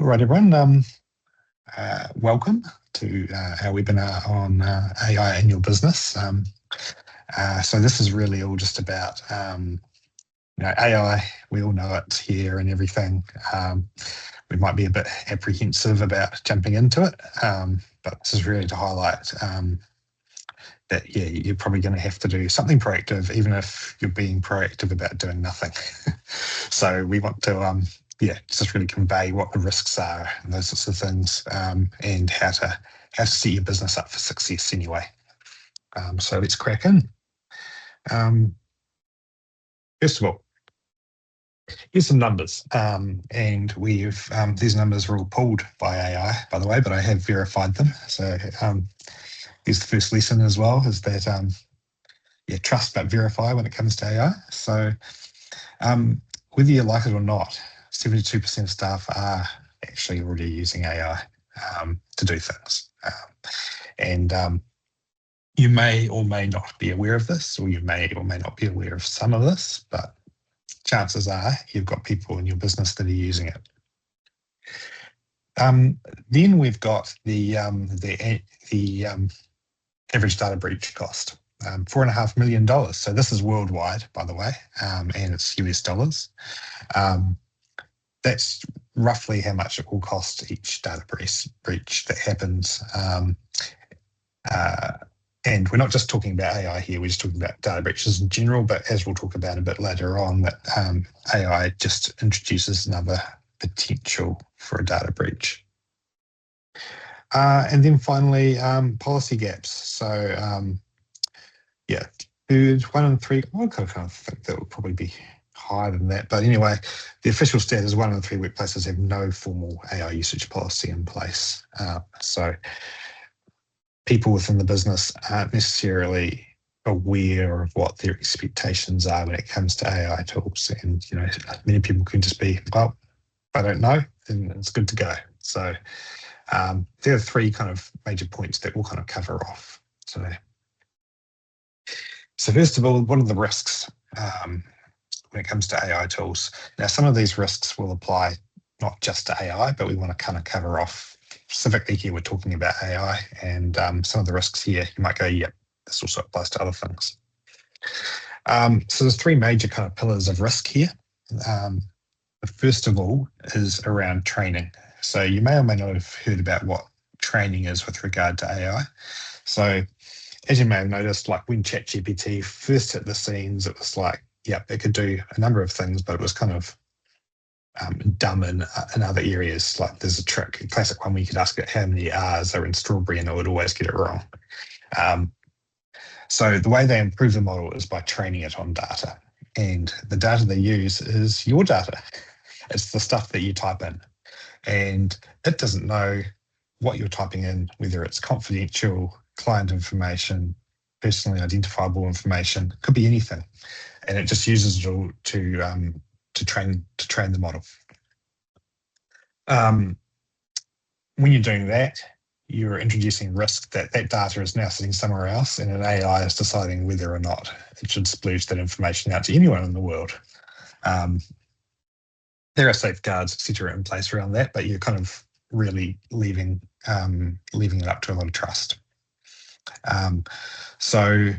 All right, everyone. Welcome to our webinar on AI in your business. So this is really all just about AI. We all know it's here and everything. We might be a bit apprehensive about jumping into it, but this is really to highlight that you're probably going to have to do something proactive, even if you're being proactive about doing nothing. So we want to just really convey what the risks are and those sorts of things, and how to set your business up for success anyway. So let's crack in. First of all, here's some numbers, and we've these numbers were all pulled by AI, by the way, but I have verified them. So here's the first lesson as well, is that trust but verify when it comes to AI. So whether you like it or not, 72% of staff are actually already using AI to do things. And you may or may not be aware of this, or you may or may not be aware of some of this, but chances are you've got people in your business that are using it. Then we've got the average data breach cost, $4.5 million. So this is worldwide, by the way, and it's US dollars. That's roughly how much it will cost each data breach that happens. And we're not just talking about AI here, we're just talking about data breaches in general, but as we'll talk about a bit later on, that AI just introduces another potential for a data breach. And then finally, policy gaps. So one in three, I kind of think that would probably be higher than that. But anyway, the official stat is 1 in 3 workplaces have no formal AI usage policy in place. So people within the business aren't necessarily aware of what their expectations are when it comes to AI tools. And, many people can just be, well, if I don't know, then it's good to go. So there are 3 kind of major points that we'll kind of cover off today. So first of all, what are the risks when it comes to AI tools? Now, some of these risks will apply not just to AI, but we want to kind of cover off specifically here. We're talking about AI, and some of the risks here, you might go, yep, this also applies to other things. So there's 3 major kind of pillars of risk here. The first of all is around training. So you may or may not have heard about what training is with regard to AI. So as you may have noticed, like when ChatGPT first hit the scenes, it was like, yep, it could do a number of things, but it was kind of dumb in other areas. Like there's a classic one where you could ask it how many R's are in strawberry and it would always get it wrong. So the way they improve the model is by training it on data. And the data they use is your data. It's the stuff that you type in. And it doesn't know what you're typing in, whether it's confidential, client information, personally identifiable information, could be anything. And it just uses it all to train the model. When you're doing that, you're introducing risk that data is now sitting somewhere else, and an AI is deciding whether or not it should splooge that information out to anyone in the world. There are safeguards, etc., in place around that, but you're kind of really leaving it up to a lot of trust. So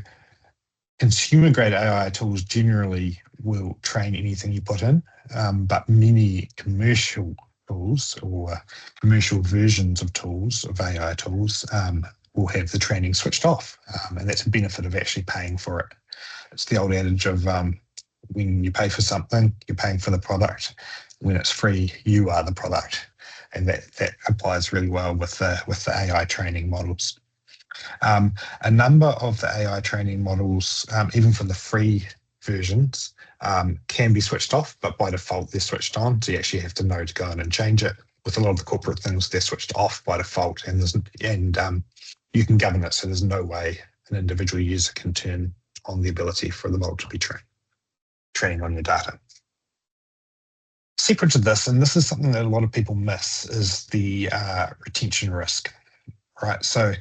consumer-grade AI tools generally will train anything you put in, but many commercial tools or commercial versions of AI tools, will have the training switched off, and that's a benefit of actually paying for it. It's the old adage of when you pay for something, you're paying for the product. When it's free, you are the product, and that applies really well with the AI training models. A number of the AI training models, even for the free versions, can be switched off, but by default they're switched on. So you actually have to know to go in and change it. With a lot of the corporate things, they're switched off by default, and you can govern it. So there's no way an individual user can turn on the ability for the model to be training on your data. Separate to this, and this is something that a lot of people miss, is the retention risk, right? So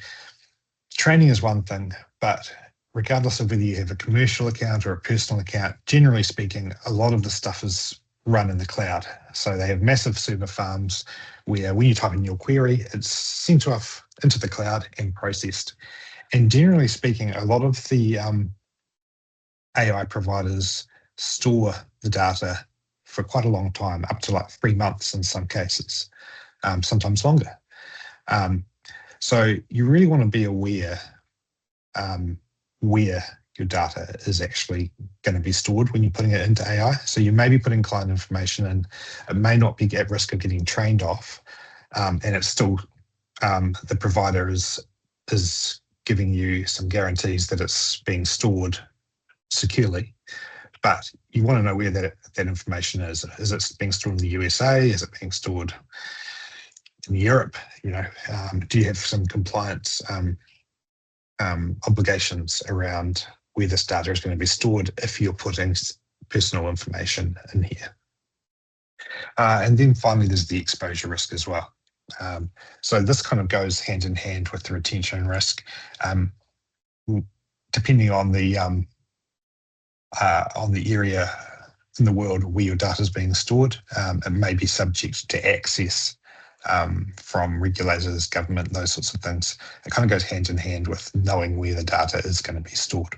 training is one thing, but regardless of whether you have a commercial account or a personal account, generally speaking, a lot of the stuff is run in the cloud. So they have massive server farms where when you type in your query, it's sent off into the cloud and processed. And generally speaking, a lot of the AI providers store the data for quite a long time, up to like 3 months in some cases, sometimes longer. So you really want to be aware where your data is actually going to be stored when you're putting it into AI. So you may be putting client information in, it may not be at risk of getting trained off, and it's still the provider is giving you some guarantees that it's being stored securely. But you want to know where that information is. Is it being stored in the USA? Is it being stored in Europe? Do you have some compliance obligations around where this data is going to be stored if you're putting personal information in here? And then finally, there's the exposure risk as well. So this kind of goes hand in hand with the retention risk. Depending on the area in the world where your data is being stored, it may be subject to access from regulators, government, those sorts of things. It kind of goes hand in hand with knowing where the data is going to be stored.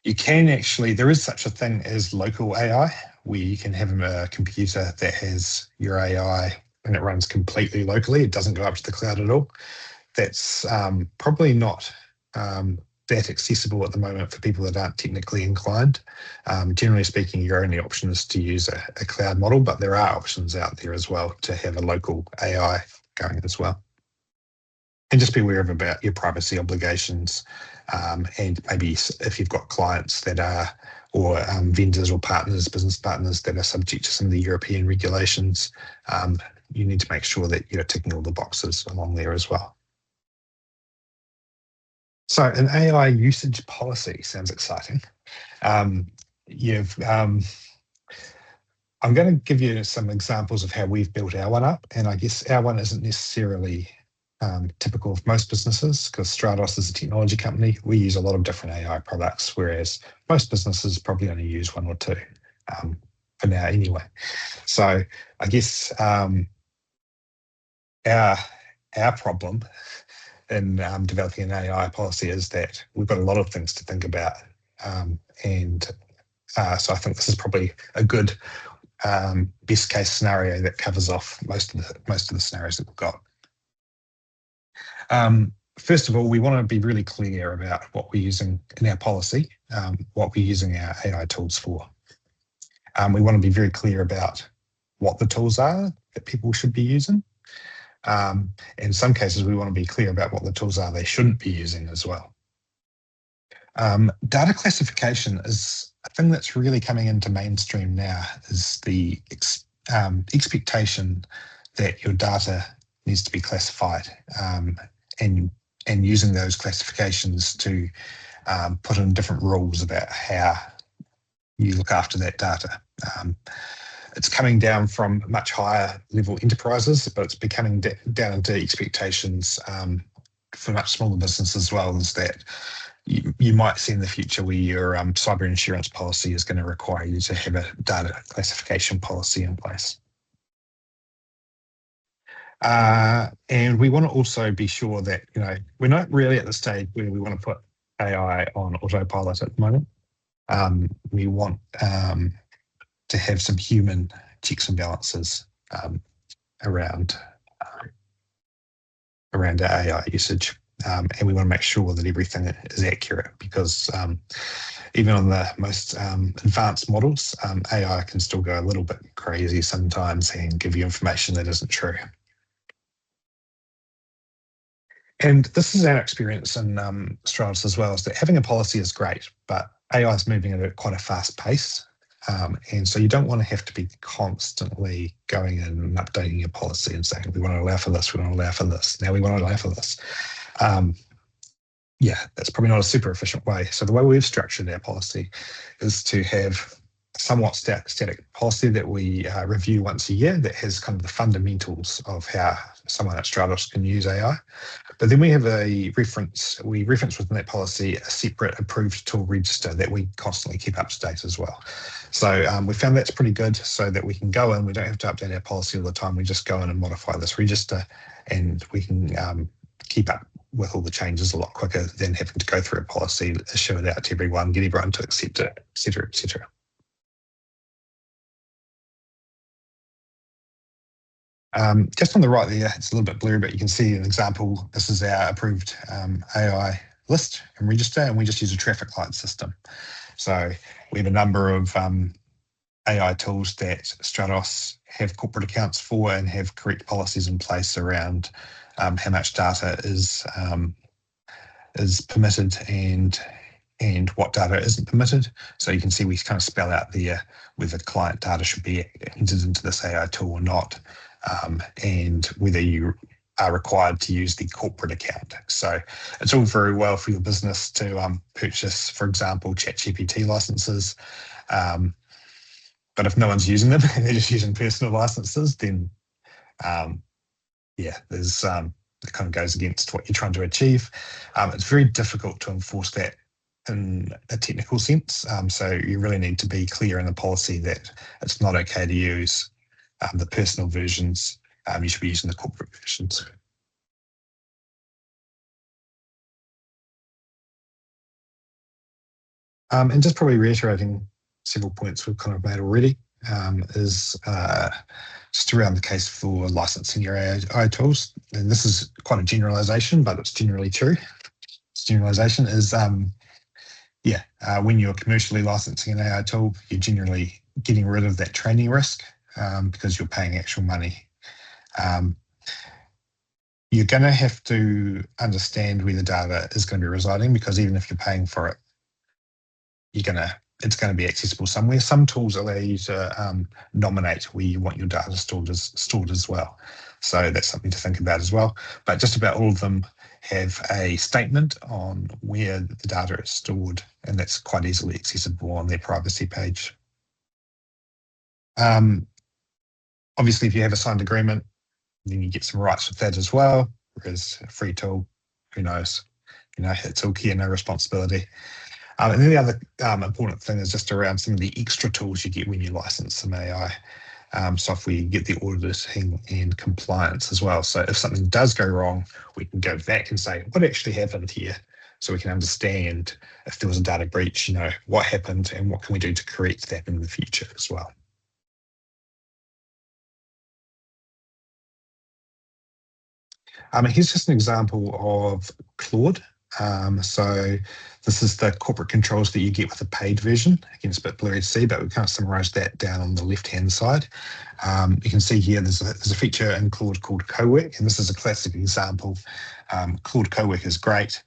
You can actually, there is such a thing as local AI, where you can have a computer that has your AI and it runs completely locally. It doesn't go up to the cloud at all. That's probably not that accessible at the moment for people that aren't technically inclined. Generally speaking, your only option is to use a cloud model, but there are options out there as well to have a local AI going as well. And just be aware about your privacy obligations, and maybe if you've got clients that are, or vendors or partners, business partners that are subject to some of the European regulations, you need to make sure that you're ticking all the boxes along there as well. So an AI usage policy sounds exciting. I'm going to give you some examples of how we've built our one up, and I guess our one isn't necessarily typical of most businesses, because Stratos is a technology company. We use a lot of different AI products, whereas most businesses probably only use one or two for now anyway. So I guess our problem in developing an AI policy is that we've got a lot of things to think about, so I think this is probably a good best case scenario that covers off most of the scenarios that we've got. First of all, we want to be really clear about what we're using in our policy, what we're using our AI tools for. We want to be very clear about what the tools are that people should be using. In some cases, we want to be clear about what the tools are they shouldn't be using as well. Data classification is a thing that's really coming into mainstream now, is the expectation that your data needs to be classified, and using those classifications to put in different rules about how you look after that data. It's coming down from much higher level enterprises, but it's becoming down into expectations for much smaller businesses as well, is that you might see in the future where your cyber insurance policy is going to require you to have a data classification policy in place. And we want to also be sure that, we're not really at the stage where we want to put AI on autopilot at the moment. We want to have some human checks and balances around our AI usage. And we want to make sure that everything is accurate, because even on the most advanced models, AI can still go a little bit crazy sometimes and give you information that isn't true. And this is our experience in Stratos as well, is that having a policy is great, but AI is moving at quite a fast pace. And so you don't want to have to be constantly going in and updating your policy and saying, we want to allow for this, we want to allow for this, now we want to allow for this. That's probably not a super efficient way. So the way we've structured our policy is to have somewhat static policy that we review once a year that has kind of the fundamentals of how someone at Stratos can use AI. But then we have we reference within that policy a separate approved tool register that we constantly keep up to date as well. So we found that's pretty good so that we can go in, we don't have to update our policy all the time. We just go in and modify this register and we can keep up with all the changes a lot quicker than having to go through a policy, issue it out to everyone, get everyone to accept it, et cetera, et cetera. Just on the right there, it's a little bit blurry, but you can see an example. This is our approved AI list and register, and we just use a traffic light system. So we have a number of AI tools that Stratos have corporate accounts for and have correct policies in place around how much data is permitted and what data isn't permitted. So you can see we kind of spell out there whether client data should be entered into this AI tool or not, and whether you are required to use the corporate account. So it's all very well for your business to purchase, for example, ChatGPT licenses. But if no one's using them and they're just using personal licenses, then there's it kind of goes against what you're trying to achieve. It's very difficult to enforce that in a technical sense. So you really need to be clear in the policy that it's not okay to use the personal versions. You should be using the corporate versions. And just probably reiterating several points we've kind of made already, is just around the case for licensing your AI tools. And this is quite a generalization, but it's generally true. This generalization is, when you're commercially licensing an AI tool, you're generally getting rid of that training risk because you're paying actual money. You're going to have to understand where the data is going to be residing, because even if you're paying for it, it's going to be accessible somewhere. Some tools allow you to nominate where you want your data stored as well. So that's something to think about as well. But just about all of them have a statement on where the data is stored, and that's quite easily accessible on their privacy page. Obviously, if you have a signed agreement, then you get some rights with that as well. Whereas a free tool, who knows? It's all care, no responsibility. And then the other important thing is just around some of the extra tools you get when you license some AI software. You get the auditing and compliance as well. So if something does go wrong, we can go back and say, what actually happened here? So we can understand if there was a data breach, what happened and what can we do to correct that in the future as well. Here's just an example of Claude. So this is the corporate controls that you get with a paid version. Again, it's a bit blurry to see, but we kind of summarised that down on the left-hand side. You can see here there's a feature in Claude called Co-work, and this is a classic example. Claude Co-work is great,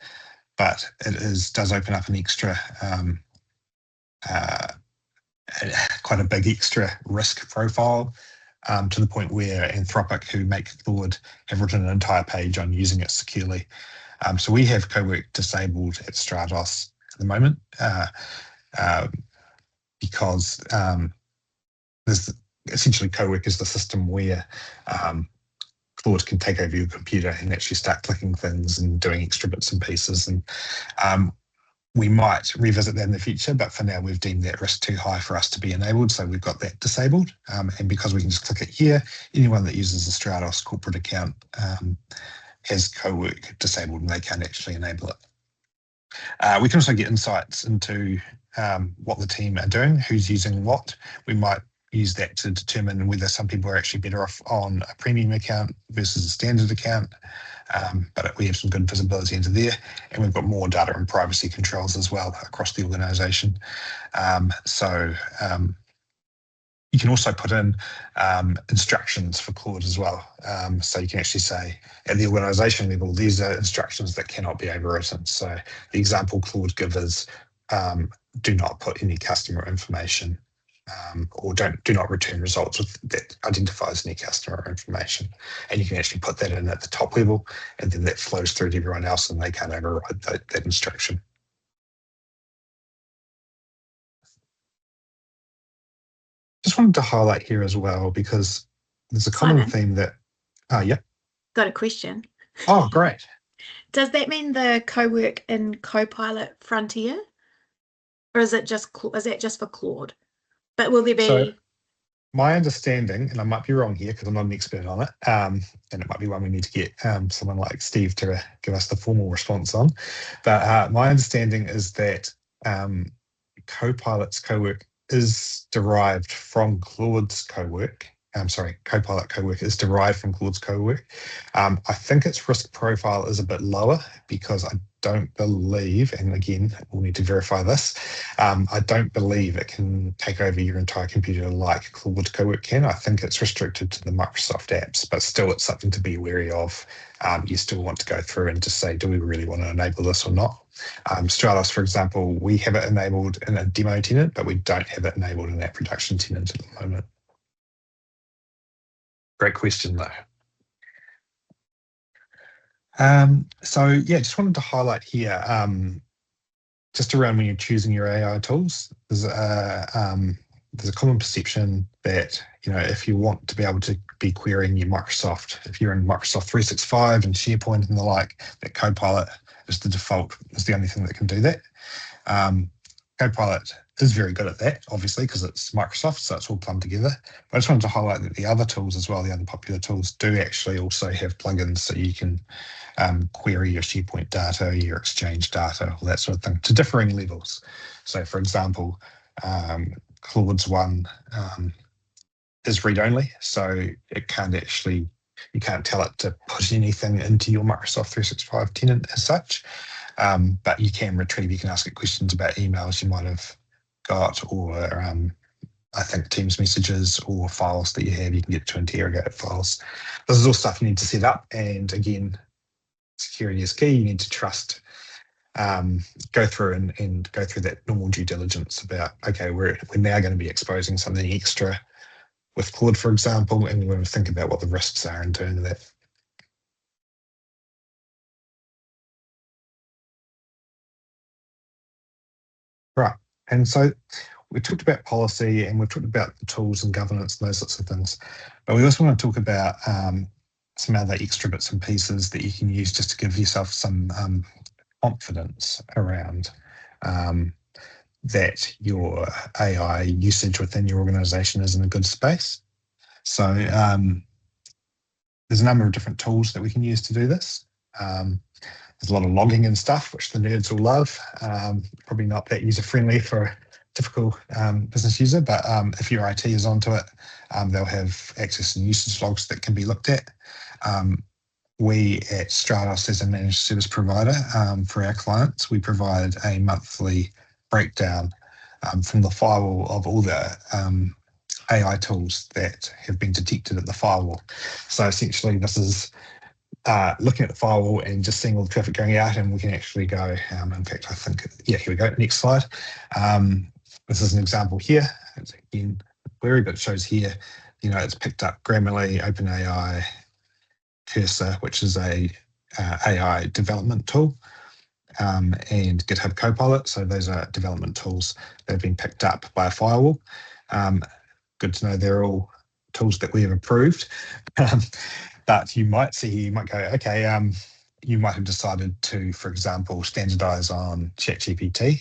but it does open up an extra, quite a big extra risk profile. To the point where Anthropic, who make Claude, have written an entire page on using it securely. So we have co-work disabled at Stratos at the moment because there's essentially co-work is the system where Claude can take over your computer and actually start clicking things and doing extra bits and pieces. And we might revisit that in the future, but for now we've deemed that risk too high for us to be enabled, so we've got that disabled. And because we can just click it here, anyone that uses the Stratos corporate account has co-work disabled and they can't actually enable it. We can also get insights into what the team are doing, who's using what. We might use that to determine whether some people are actually better off on a premium account versus a standard account. But we have some good visibility into there, and we've got more data and privacy controls as well across the organisation. You can also put in instructions for Claude as well. So you can actually say at the organisation level, these are instructions that cannot be overwritten. So the example Claude gives is do not put any customer information or do not return results that identifies any customer information. And you can actually put that in at the top level, and then that flows through to everyone else and they can't override that instruction. just wanted to highlight here as well, because there's a common Simon, theme that, yeah. got a question. Oh, great. Does that mean the co-work in Copilot Frontier, or is it just for Claude? But will there So be? my understanding, and I might be wrong here because I'm not an expert on it, and it might be one we need to get someone like Steve to give us the formal response on. But my understanding is that Copilot's co-work is derived from Claude's co-work. I'm sorry, Copilot co-work is derived from Claude's co-work. I think its risk profile is a bit lower because I don't believe, and again, we'll need to verify this, I don't believe it can take over your entire computer like Claude co-work can. I think it's restricted to the Microsoft apps, but still it's something to be wary of. You still want to go through and just say, do we really want to enable this or not? Stratos, for example, we have it enabled in a demo tenant, but we don't have it enabled in that production tenant at the moment. Great question, though. So yeah, just wanted to highlight here, just around when you're choosing your AI tools, there's a common perception that, if you want to be able to be querying your Microsoft, if you're in Microsoft 365 and SharePoint and the like, that Copilot is the default, is the only thing that can do that. Copilot is very good at that, obviously, because it's Microsoft, so it's all plumbed together. But I just wanted to highlight that the other tools as well, the other popular tools, do actually also have plugins so you can query your SharePoint data, your Exchange data, all that sort of thing, to differing levels. So, for example, Claude's one is read-only, so it can't actually, you can't tell it to put anything into your Microsoft 365 tenant as such. But you can retrieve, you can ask it questions about emails you might have got, or I think Teams messages or files that you have, you can get to interrogate files. This is all stuff you need to set up. And again, security is key. You need to trust, go through and go through that normal due diligence about, okay, we're now going to be exposing something extra with Claude, for example, and we want to think about what the risks are in doing that. Right. And so we talked about policy and we've talked about the tools and governance and those sorts of things. But we also want to talk about some other extra bits and pieces that you can use just to give yourself some confidence around that your AI usage within your organization is in a good space. So there's a number of different tools that we can use to do this. There's a lot of logging and stuff, which the nerds will love. Probably not that user-friendly for a typical business user, but if your IT is onto it, they'll have access and usage logs that can be looked at. We at Stratos, as a managed service provider for our clients, we provide a monthly breakdown from the firewall of all the AI tools that have been detected at the firewall. So essentially, this is looking at the firewall and just seeing all the traffic going out, and we can actually go, in fact, I think, yeah, here we go, next slide. This is an example here. It's again a query, but it shows here, it's picked up Grammarly, OpenAI, Cursor, which is a AI development tool, and GitHub Copilot. So those are development tools that have been picked up by a firewall. Good to know they're all tools that we have approved. But you might see, you might go, okay, you might have decided to, for example, standardize on ChatGPT.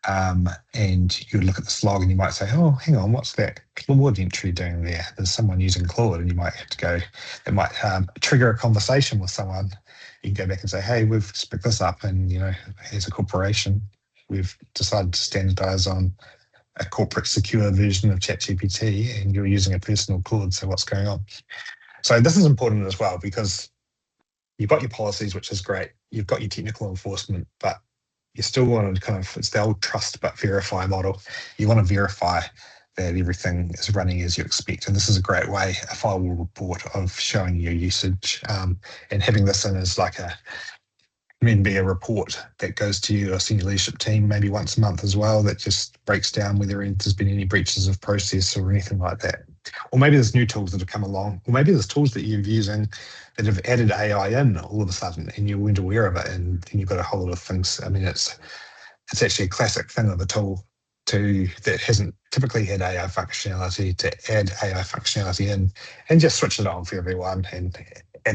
And you look at this log and you might say, oh, hang on, what's that Claude entry doing there? There's someone using Claude, and you might have to go, it might trigger a conversation with someone. You can go back and say, hey, we've picked this up, and, as a corporation, we've decided to standardize on a corporate secure version of ChatGPT, and you're using a personal Claude, so what's going on? So this is important as well, because you've got your policies, which is great. You've got your technical enforcement, but you still want to it's the old trust but verify model. You want to verify that everything is running as you expect. And this is a great way, a firewall report, of showing your usage, and having this in as like be a report that goes to your senior leadership team maybe once a month as well, that just breaks down whether there's been any breaches of process or anything like that. Or maybe there's new tools that have come along, or maybe there's tools that you're using that have added AI in all of a sudden and you weren't aware of it, and you've got a whole lot of things. I mean, it's actually a classic thing of a tool that hasn't typically had AI functionality to add AI functionality in and just switch it on for everyone and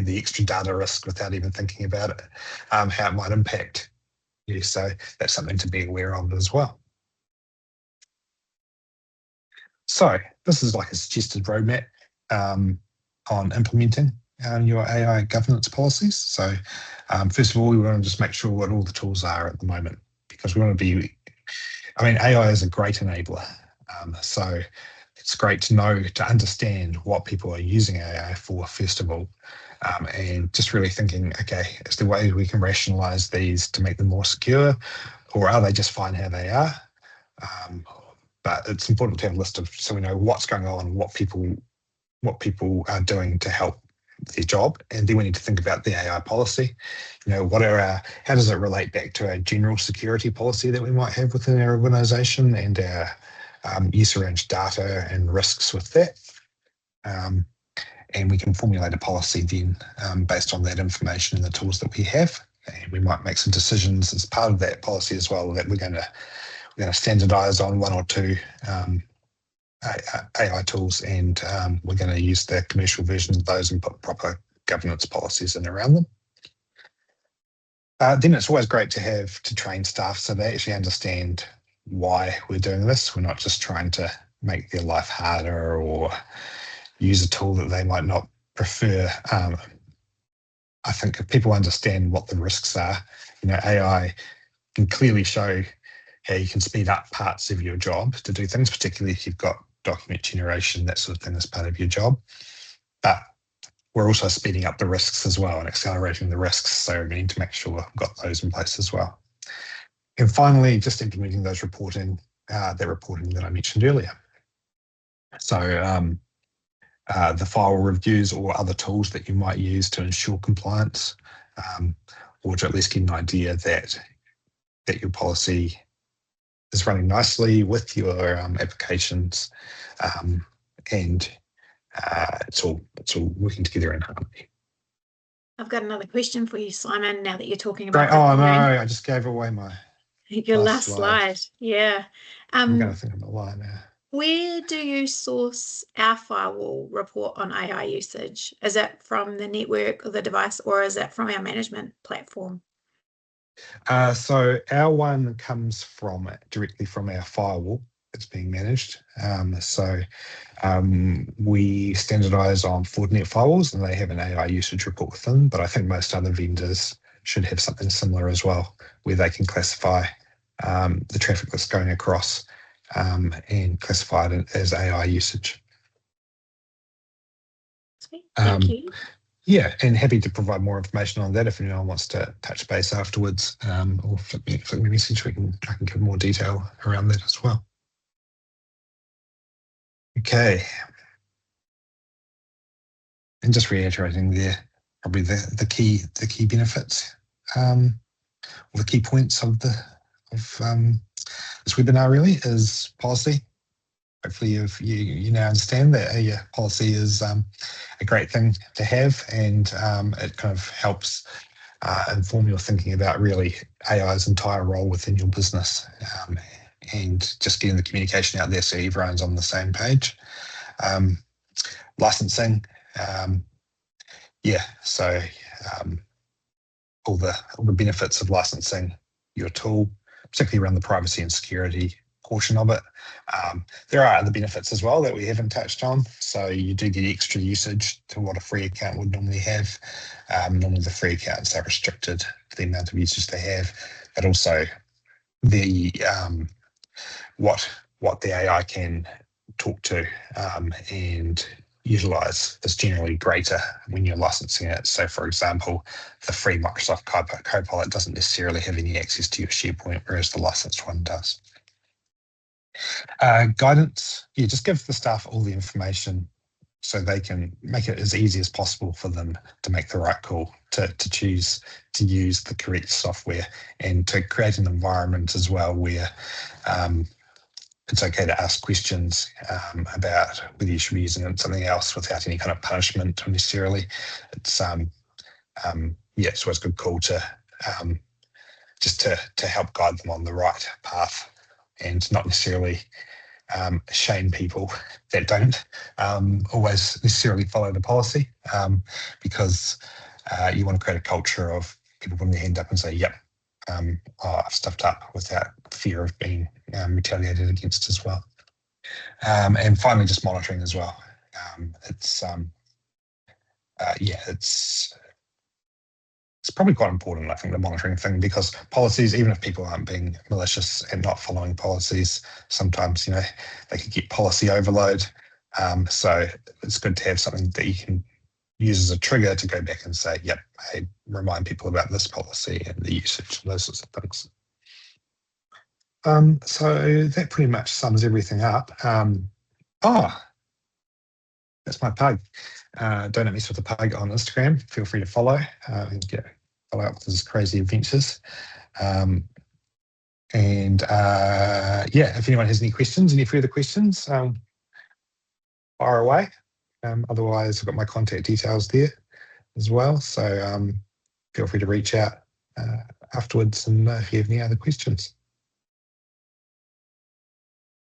the extra data risk without even thinking about it, how it might impact you. So that's something to be aware of as well. So this is like a suggested roadmap on implementing your AI governance policies. So first of all, we want to just make sure what all the tools are at the moment, because we want to be, AI is a great enabler. So it's great to understand what people are using AI for, first of all, and just really thinking, okay, is there ways we can rationalize these to make them more secure, or are they just fine how they are? But it's important to have a list of, so we know what's going on, what people are doing to help their job, and then we need to think about the AI policy. How does it relate back to our general security policy that we might have within our organisation, and our use around data and risks with that. And we can formulate a policy then based on that information and the tools that we have. And we might make some decisions as part of that policy as well, that we're going to standardise on one or two AI tools, and we're going to use the commercial versions of those and put proper governance policies in around them. Then it's always great to train staff so they actually understand why we're doing this. We're not just trying to make their life harder or use a tool that they might not prefer. I think if people understand what the risks are, AI can clearly show how you can speed up parts of your job to do things, particularly if you've got document generation, that sort of thing as part of your job. But we're also speeding up the risks as well and accelerating the risks. So we need to make sure we've got those in place as well. And finally, just implementing those reporting that I mentioned earlier. So the firewall reviews or other tools that you might use to ensure compliance, or to at least get an idea that your policy is running nicely with your applications, and it's all working together in harmony. I've got another question for you, Simon, now that you're talking Great. about Oh, no, I just gave away your last slide. Yeah. I'm going to think of a line now. Where do you source our firewall report on AI usage? Is it from the network or the device, or is it from our management platform? So our one comes directly from our firewall that's being managed. We standardise on Fortinet firewalls, and they have an AI usage report with them. But I think most other vendors should have something similar as well, where they can classify the traffic that's going across and classify it as AI usage. Sweet. Thank you. Yeah, and happy to provide more information on that if anyone wants to touch base afterwards, or flick me a message. I can give more detail around that as well. Okay. And just reiterating there, probably the key benefits, or the key points of this webinar really is policy. Hopefully you now understand that your policy is a great thing to have, and it kind of helps inform your thinking about really AI's entire role within your business, and just getting the communication out there so everyone's on the same page. Licensing, so all the benefits of licensing your tool, particularly around the privacy and security portion of it. There are other benefits as well that we haven't touched on. So you do get extra usage to what a free account would normally have. Normally the free accounts are restricted to the amount of usage they have, but also the what the AI can talk to and utilize is generally greater when you're licensing it. So for example, the free Microsoft Copilot doesn't necessarily have any access to your SharePoint, whereas the licensed one does. Guidance, just give the staff all the information so they can make it as easy as possible for them to make the right call, to choose to use the correct software, and to create an environment as well where it's okay to ask questions about whether you should be using something else without any kind of punishment necessarily. It's it's always a good call to just to help guide them on the right path and not necessarily shame people that don't always necessarily follow the policy, because you want to create a culture of people putting their hand up and say, yep, I've stuffed up, without fear of being retaliated against as well. And finally, just monitoring as well. It's probably quite important, I think, the monitoring thing, because policies, even if people aren't being malicious and not following policies, sometimes, they can get policy overload. So it's good to have something that you can use as a trigger to go back and say, yep, hey, remind people about this policy and the usage, those sorts of things. So that pretty much sums everything up. That's my pug. Don't mess with the pug on Instagram. Feel free to follow and follow up with his crazy adventures. If anyone has any questions, any further questions, fire away. Otherwise, I've got my contact details there as well. So feel free to reach out afterwards and if you have any other questions.